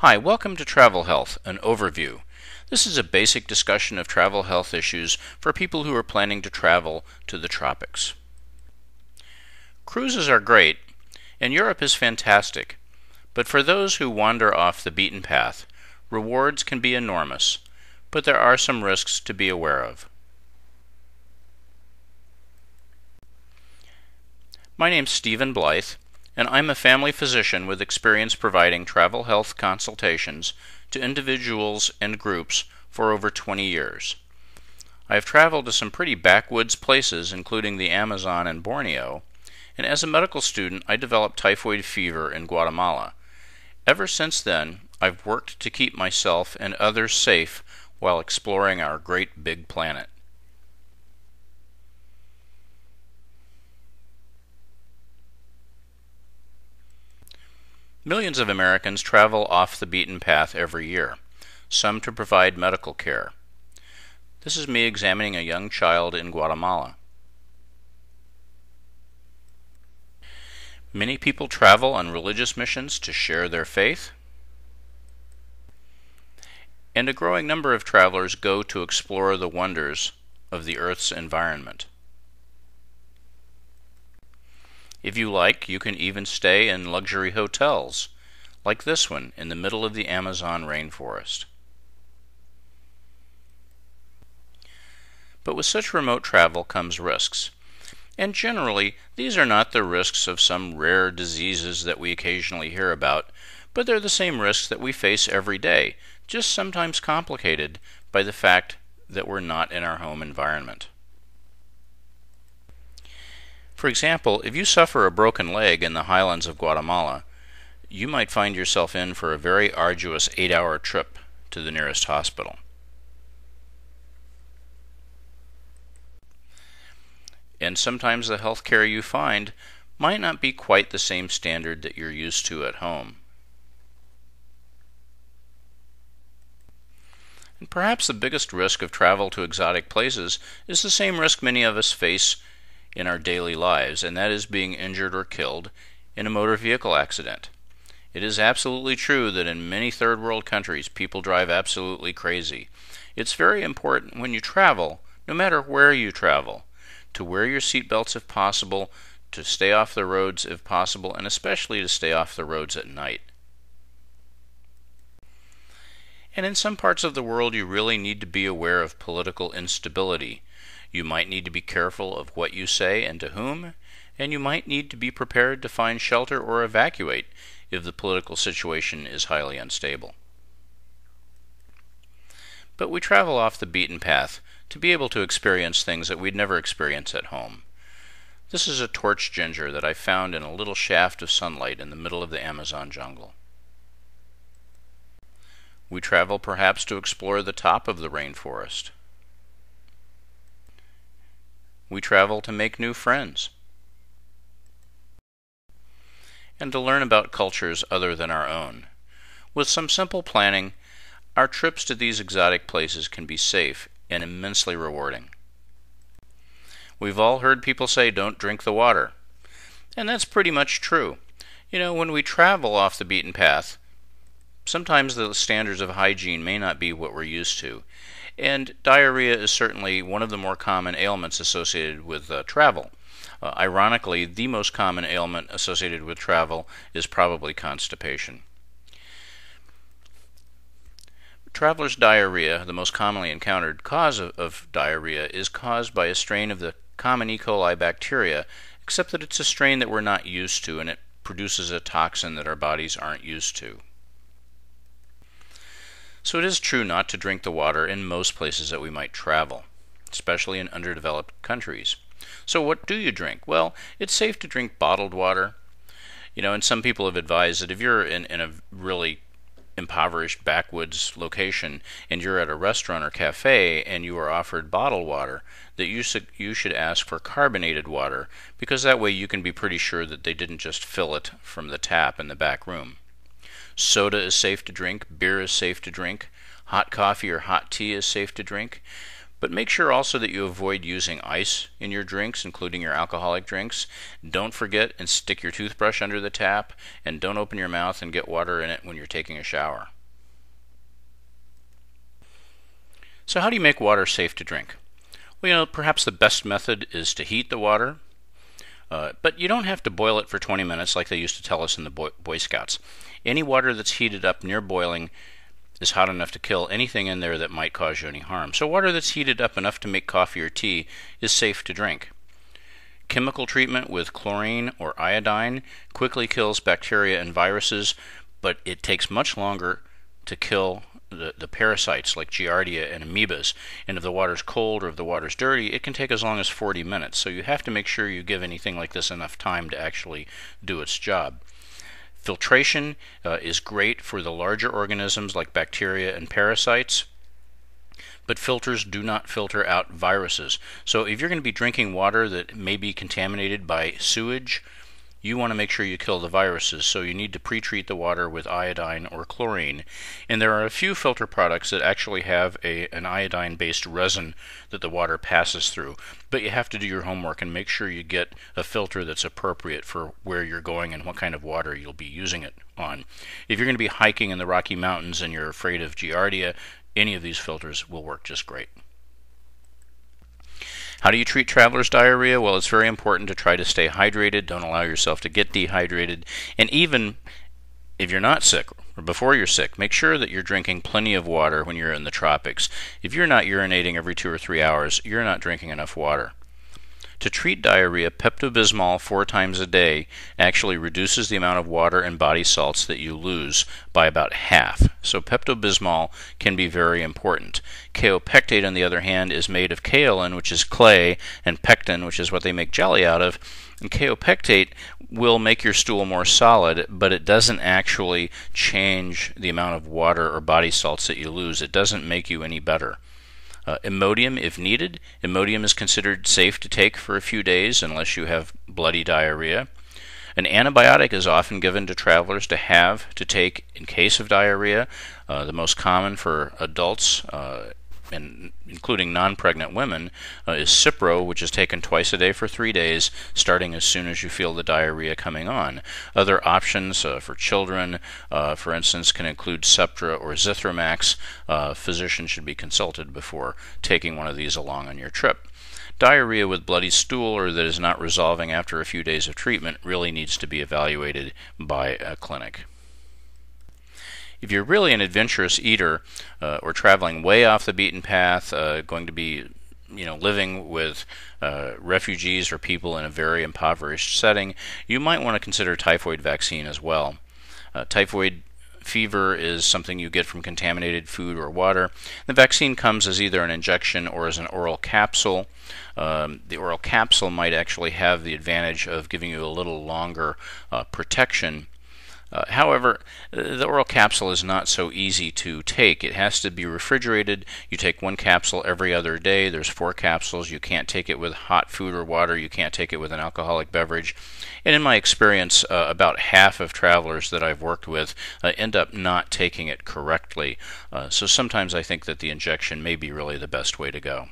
Hi, welcome to Travel Health, an overview. This is a basic discussion of travel health issues for people who are planning to travel to the tropics. Cruises are great, and Europe is fantastic, but for those who wander off the beaten path, rewards can be enormous, but there are some risks to be aware of. My name's Stephen Blythe, and I'm a family physician with experience providing travel health consultations to individuals and groups for over 20 years. I have traveled to some pretty backwoods places, including the Amazon and Borneo, and as a medical student I developed typhoid fever in Guatemala. Ever since then, I've worked to keep myself and others safe while exploring our great big planet. Millions of Americans travel off the beaten path every year, some to provide medical care. This is me examining a young child in Guatemala. Many people travel on religious missions to share their faith, and a growing number of travelers go to explore the wonders of the Earth's environment. If you like, you can even stay in luxury hotels, like this one in the middle of the Amazon rainforest. But with such remote travel comes risks, and generally these are not the risks of some rare diseases that we occasionally hear about, but they're the same risks that we face every day, just sometimes complicated by the fact that we're not in our home environment. For example, if you suffer a broken leg in the highlands of Guatemala, you might find yourself in for a very arduous 8-hour trip to the nearest hospital. And sometimes the health care you find might not be quite the same standard that you're used to at home. And perhaps the biggest risk of travel to exotic places is the same risk many of us face in our daily lives, and that is being injured or killed in a motor vehicle accident. It is absolutely true that in many third world countries people drive absolutely crazy. It's very important when you travel, no matter where you travel, to wear your seatbelts if possible, to stay off the roads if possible, and especially to stay off the roads at night. And in some parts of the world you really need to be aware of political instability. You might need to be careful of what you say and to whom, and you might need to be prepared to find shelter or evacuate if the political situation is highly unstable. But we travel off the beaten path to be able to experience things that we'd never experience at home. This is a torch ginger that I found in a little shaft of sunlight in the middle of the Amazon jungle. We travel perhaps to explore the top of the rainforest. We travel to make new friends and to learn about cultures other than our own. With some simple planning, our trips to these exotic places can be safe and immensely rewarding. We've all heard people say, "Don't drink the water," and that's pretty much true. When we travel off the beaten path, sometimes the standards of hygiene may not be what we're used to. And diarrhea is certainly one of the more common ailments associated with travel. Ironically, the most common ailment associated with travel is probably constipation. Travelers' diarrhea, the most commonly encountered cause of diarrhea, is caused by a strain of the common E. coli bacteria, except that it's a strain that we're not used to, and it produces a toxin that our bodies aren't used to. So it is true not to drink the water in most places that we might travel, especially in underdeveloped countries. So what do you drink? Well, it's safe to drink bottled water. And some people have advised that if you're in a really impoverished backwoods location and you're at a restaurant or cafe and you are offered bottled water, that you should ask for carbonated water, because that way you can be pretty sure that they didn't just fill it from the tap in the back room. Soda is safe to drink, beer is safe to drink, hot coffee or hot tea is safe to drink, But make sure also that you avoid using ice in your drinks, including your alcoholic drinks. Don't forget and stick your toothbrush under the tap, and don't open your mouth and get water in it when you're taking a shower. So how do you make water safe to drink? Well, perhaps the best method is to heat the water, but you don't have to boil it for 20 minutes like they used to tell us in the Boy Scouts. Any water that's heated up near boiling is hot enough to kill anything in there that might cause you any harm. So water that's heated up enough to make coffee or tea is safe to drink. Chemical treatment with chlorine or iodine quickly kills bacteria and viruses, but it takes much longer to kill the parasites like Giardia and amoebas. And if the water's cold or if the water's dirty, it can take as long as 40 minutes. So you have to make sure you give anything like this enough time to actually do its job. Filtration is great for the larger organisms like bacteria and parasites, but filters do not filter out viruses. So if you're going to be drinking water that may be contaminated by sewage, you want to make sure you kill the viruses, so you need to pre-treat the water with iodine or chlorine. And there are a few filter products that actually have an iodine-based resin that the water passes through. But you have to do your homework and make sure you get a filter that's appropriate for where you're going and what kind of water you'll be using it on. If you're going to be hiking in the Rocky Mountains and you're afraid of Giardia, any of these filters will work just great. How do you treat traveler's diarrhea? Well, it's very important to try to stay hydrated. Don't allow yourself to get dehydrated. And even if you're not sick or before you're sick, make sure that you're drinking plenty of water when you're in the tropics. If you're not urinating every 2 or 3 hours, you're not drinking enough water. To treat diarrhea, Pepto-Bismol 4 times a day actually reduces the amount of water and body salts that you lose by about half. So Pepto-Bismol can be very important. Kaopectate, on the other hand, is made of kaolin, which is clay, and pectin, which is what they make jelly out of. And kaopectate will make your stool more solid, but it doesn't actually change the amount of water or body salts that you lose. It doesn't make you any better. Imodium, if needed. Imodium is considered safe to take for a few days unless you have bloody diarrhea. An antibiotic is often given to travelers to take in case of diarrhea. The most common for adults, and including non-pregnant women, is Cipro, which is taken twice a day for 3 days, starting as soon as you feel the diarrhea coming on. Other options for children, for instance, can include Septra or Zithromax. Physicians should be consulted before taking one of these along on your trip. Diarrhea with bloody stool or that is not resolving after a few days of treatment really needs to be evaluated by a clinic. If you're really an adventurous eater or traveling way off the beaten path, going to be living with refugees or people in a very impoverished setting, you might want to consider typhoid vaccine as well. Typhoid fever is something you get from contaminated food or water. The vaccine comes as either an injection or as an oral capsule. The oral capsule might actually have the advantage of giving you a little longer protection. However, the oral capsule is not so easy to take. It has to be refrigerated. You take 1 capsule every other day. There's 4 capsules. You can't take it with hot food or water. You can't take it with an alcoholic beverage. And in my experience, about half of travelers that I've worked with end up not taking it correctly. So sometimes I think that the injection may be really the best way to go.